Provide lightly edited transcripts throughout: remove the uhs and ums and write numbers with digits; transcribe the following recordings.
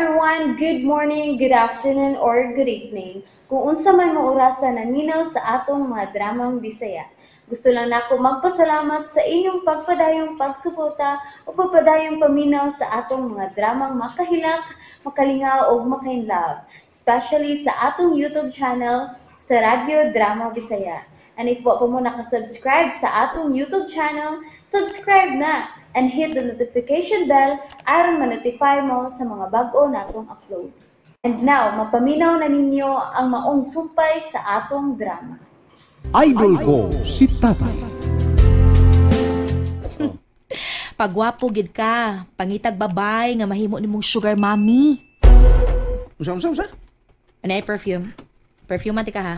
everyone, good morning, good afternoon, or good evening. Kung unsa man mo orasan naminaw sa atong mga dramang Bisaya. Gusto lang nako magpasalamat sa inyong pagpadayong pagsuporta o pagpadayong paminaw sa atong mga dramang makahilak, makalingaw o makainlove, especially sa atong YouTube channel sa Radyo Drama Bisaya. And if wa pa mo nakasubscribe sa atong YouTube channel, subscribe na and hit the notification bell aron ma-notify mo sa mga bag-o natong uploads. And now, mapaminaw na ninyo ang maong sumpay sa atong drama. Idol ko si Tatay. Pagwapo gid ka, pangitag babay nga mahimo nimong sugar mommy. Usa? Ano ay perfume? Perfume man ka ha?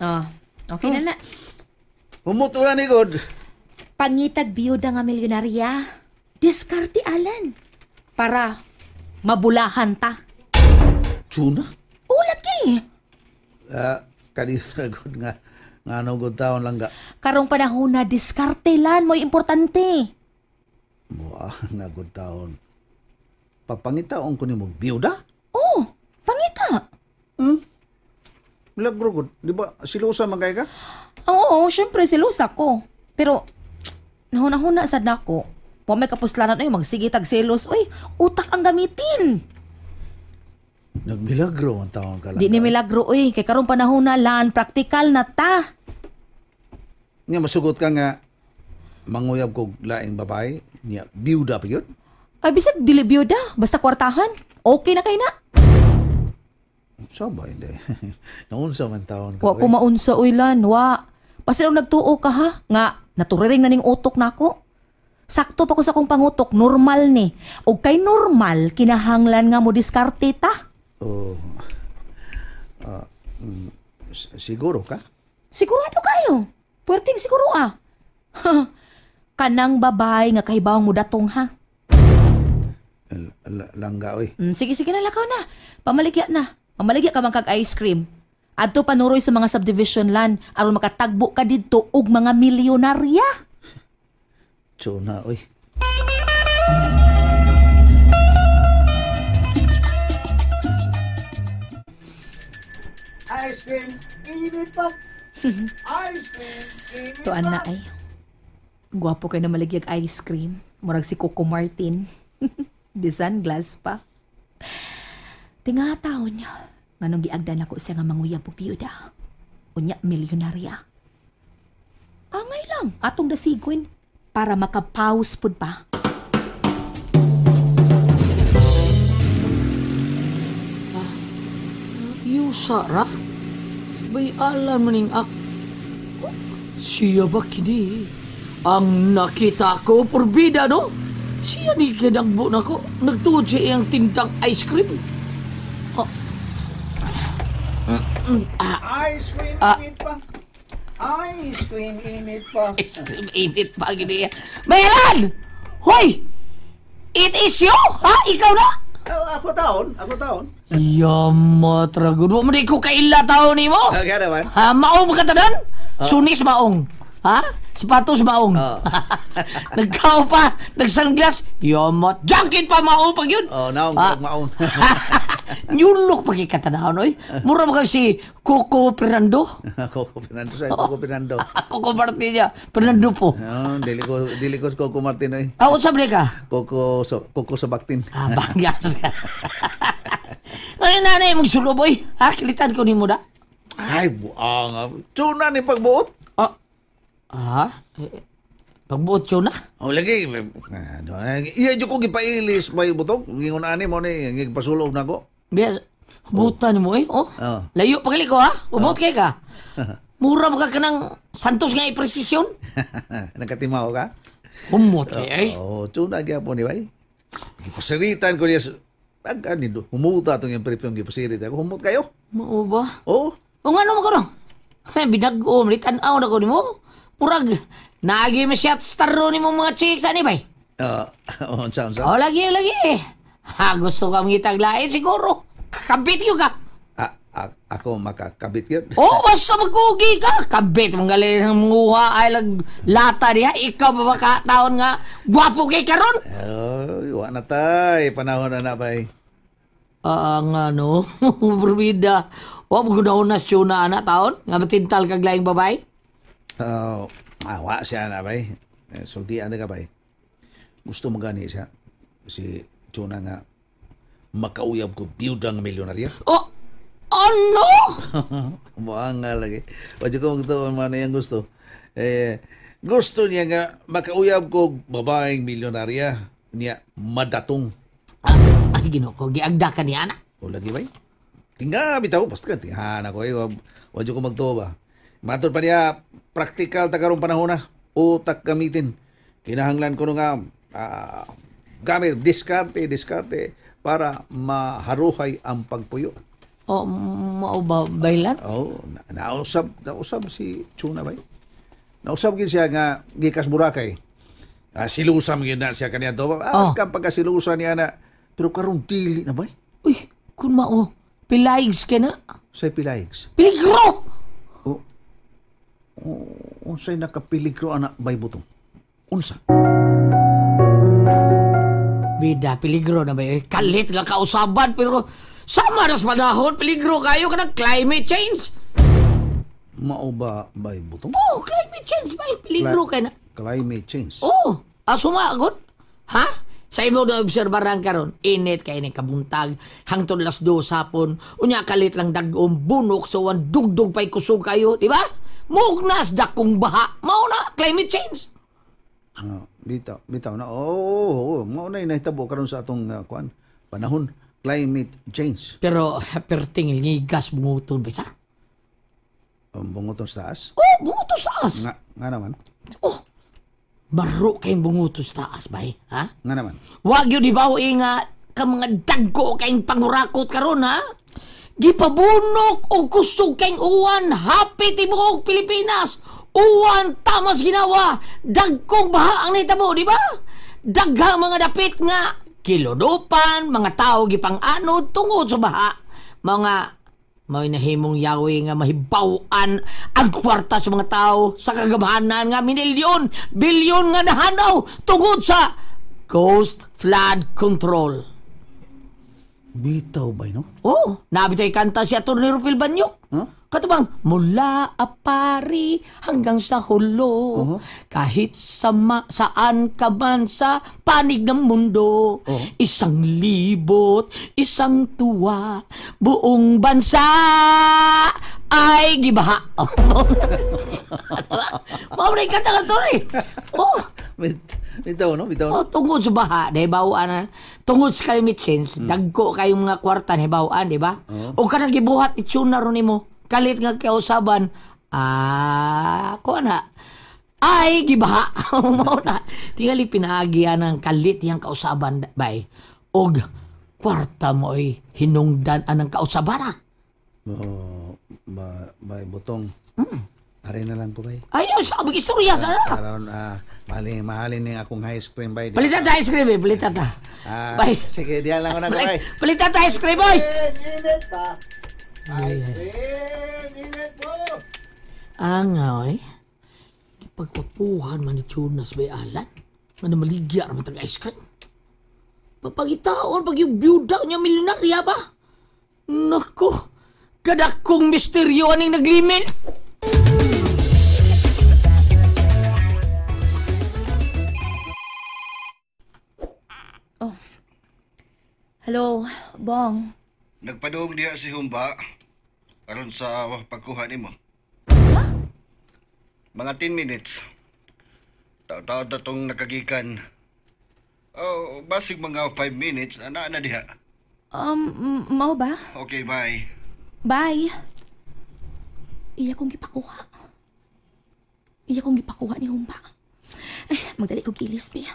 Oh, okay na na. Humuto na ni God. Pangitag biyuda nga milyonarya. Diskarte alan. Para mabulahan ta. Tuna? Oo, lagi. Kanisa God nga ano God taon lang ga. Karong panahon na diskarte lan mo'y importante. Mua nga God taon. Papangitaon ko ni mo biyuda? Oh, pangita. Milagro God. Di ba silusa magay ka? Oo, syempre silos ako. Pero, nahuna-huna sad nako. Wa may kapuslanan ay magsige tag selos. Uy, utak ang gamitin. Nagmilagro ang taon ka lang. Di ni milagro uy, kay karong panahon na lan praktikal na ta. Nga masugot ka nga manguyab kog laing babae niya biyuda pa yun? Ay bisag dili byuda, basta kwartahan. Okay na kay na. Saba hindi. Naunsa man taon ka. Wa ko maunsa uy lan, wa. Basta daw nagtuo ka ha, nga naturiring na ning utok nako. Sakto pa ko sa kong pangutok, normal ni. O kay normal, kinahanglan nga mo diskarte ta. Oh. Siguro ka? Sigurado kayo. Puwerteng siguro ah. Kanang babay nga kahibawang mo datong ha. Langga oy. Sige na lakaw na. Pamaligya na. Pamaligya ka bang kag ice cream. Adto panuroy sa mga subdivision land aron makatagbo ka didto og mga milyonarya. Tuna oy. Ice cream, init pa. Ice cream, init pa. To ana ay. Gwapo kay na maligyag ice cream. Murag si Coco Martin. Di sunglass pa. Tingataw niya. Nganong giagdan ako siya nga manguyab og biyuda. Unya milyonarya. Angay lang atong dasigwin para makapaus pud pa. Sara? Bay alam maning siya ba kini? Ang nakita ko, porbida no? Siya ni kinagbo na ko. Nagtuod siya iyang tintang ice cream. Ice cream, init pa. Ice cream, init pa. Ice cream, init pa gini. Mayalan! Hoy! It is you? Ha? Ikaw na? Ako taon. Yamat, ragod. Wa mo di ko kaila taon ni mo? Kaya naman. Ha? Maong ka tanan? Sunis maong. Ha? Sapatos maong. Nagkaw pa. Nagsunglass. Yamat. Jacket pa maong pag yun. Naong maong. Nyulok pag ikatanahon, oy. Mura mo si Coco Fernando. Coco Fernando. Coco Martin niya. Fernando po. Dili ko Coco Martin oy. Sabi ka? Coco sa Baktin. Bagas. Ano nanay mong sulo, boy? Kilitan ko ni mo da. Ay, buang. Tuna ni pagbuot. Pagbuot yun na? Lagi. Iya dyo ko gipailis may butog. Ngingon ani mo ni, ngigpasulog na ko. Bias, buta ni mo eh. Layo pagali ko ha. Umot kay ka. Mura mo ka ng santos nga i-presisyon. Nagkatimaw ka? Umot kay eh. Tuna kaya po ni bay. Gipasiritan ko niya. Humuta itong yung perfume gipasiritan ko. Humut kayo? Mao ba? Oo. O nga naman ko no? Binag-o, tanaw na ko ni mo. Murag, nagi mo siya staro ni mong mga chicks, ani bay? Unsa. Lagi. Gusto ka mong itaglain siguro. Kakabit yun ka. ako makakabit yun. Oh, basta magkugi ka. Kabit, mga galing ng munguha ay lata niya. Ikaw ba makataon nga, gwapo kay karon? Iwa na tay, panahon na bay. Nga no, berbeda. Wa magunahon na siya na anak taon, nga matintal kag laing babay. Wa siya na bay. Sultian na ka bay. Gusto mo gani siya. Si Chuna nga makauyab ko biyudang milyonarya. Oh, ano? Buanga lagi. Wadyo ko magtawang man yung gusto. Gusto niya nga makauyab ko babaeng milyonarya niya madatong. Ay, Ginoo ko, giagda ka niya, anak. O lagi bay? Tinga, bitaw. Basta ka, tingahan ako eh. Wadyo ko magtuwa ba? Matod pa niya, praktikal tagarong panahon na. Utak gamitin. Kinahanglan ko nga gamit, diskarte para maharuhay ang pagpuyo. Oh, mao ba baylan? Nausab si Chuna bay. Nausab gid siya nga gikas Boracay. Silusam gid na siya kaniya to. Askam pagkasilusan niya na. Pero karon dili na bay. Uy, kun mao, pilayigs ka na. Say pilayigs. Peligro! Unsay nakapiligro ana bay butong? Unsa? Bida, peligro na ba yun? Kalit nga kausaban, pero sama na sa panahon, peligro kayo ka ng climate change. Mao ba bay butong? Oh, climate change ba? Peligro ka na. Climate change. Oh, sumagot? Ha? Sa imo na obserbaran karon, init kay ni kabuntag, hangtod las 2 hapon, unya kalit lang dagom bunok so wan dugdug pay kusog kayo, di ba? Mugnas dakong baha, mao na climate change. Bitaw na. Mao na nahitabo karon sa atong panahon, climate change. Pero perting ni gas bunguton bisa. Bunguton sa taas? Oh, bunguton sa taas. Nga naman. Oh, baro kayong bunguton sa taas, bay, ha? Nga naman. Wag yun ibaw ingat ka mga dagko kayong pangurakot karon ha? Gipabunok o kusog kayong uwan, happy tibuok Pilipinas. Uwan, tamas ginawa, dagkong baha ang nitabo, di ba? Daghang mga dapit nga, kilodopan, mga tao gipang anod tungod sa baha. Mga may nahimong yawi nga mahibawan ang kwarta sa mga tao sa kagamahanan nga minilyon, bilyon nga nahanaw tungod sa ghost flood control. Bitaw ba, no? Oh, nabitay kanta si Atty. Rupil Banyok. Huh? Katubang, mula apari hanggang sa hulo, kahit saan ka man sa panig ng mundo, 1,000, isang tuwa, buong bansa ay gibaha. Mauray ka talaga to rin. Oh, Bitaw, no? Bitaw. oh, tungod sa baha, dahil tungod sa climate change, dagko kayong mga kwarta na bawaan, di ba? O ka nagibuhat, itsuna ron mo. Kalit nga kausaban, ko na, ay, gibaha. Tingali pinaagyan ng kalit yung kausaban, bay. Og, kwarta mo ay hinungdan anang kausabara. Bay, butong. Ari na lang ko, bay. Ayun, sabag istorya sa na. Karon, mahalin ng akong ice cream, bay. Palitan tayo ice cream, palitan ta. Bay. Sige, diyan lang ko na ko, bay. Palitan tayo ice cream, boy. Minit pa. Ice cream, minit po. Angay. Ipagpapuhan man ni Chunas bay Alan. Manamaligya naman tag ice cream. Papagitaon pag yung byuda niya milyonarya ba? Nako, kadakong misteryo aning naglimin. Oh. Hello, Bong. Nagpadung diha si Humba aron sa pagkuha nimo. Sa? Mga 10 minutes. Taw-taw datong nakagikan. Oh, basig mga 5 minutes ana na diha. Mau ba? Okay, bye. Bye. Iya kong gipakuha. Iya kong gipakuha ni Humba. Ay, magdali kong ilis, be.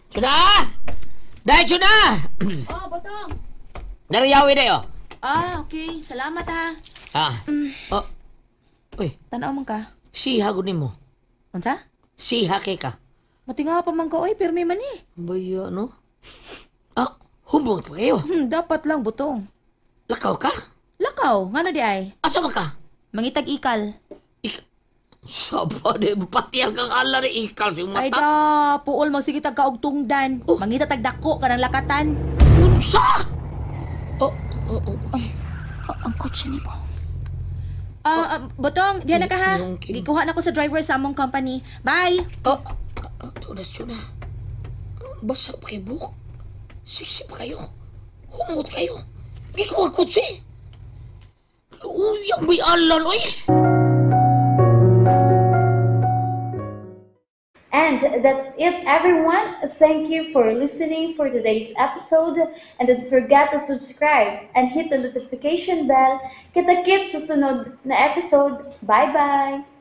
Chuna! Dahil Chuna! Oh, Botong. Narayawi na yun. Okay. Salamat, ha. Ah. Oh. Uy, Tanaw man ka. siha gud nimo. Unsa? Siha kay ka. Matinga pa man ka, oy, pirmi man eh. Baya, no? Ah, humbong pa kayo. Dapat lang, butong. Lakaw ka? Lakaw, nga na di ay. Asa man ka? Mangitag ikal. Saba de, patiyan kang ala ni ikal sa Ay mata. da, puol magsigitag ka og tungdan. Oh. Mangita tagdako ka ng lakatan. Unsa? Oh. Ang kotse ni po. Botong, diyan na ka ha. Okay. Gikuha na ko sa driver sa among company. Bye! Tunas yun na. Basa pa kayo buhok. Siksi pa kayo. Humungot kayo. Gikuha kotse. Uyang may alan, oy. And that's it, everyone. Thank you for listening for today's episode. And don't forget to subscribe and hit the notification bell. Kita-kits sa sunod na episode. Bye-bye!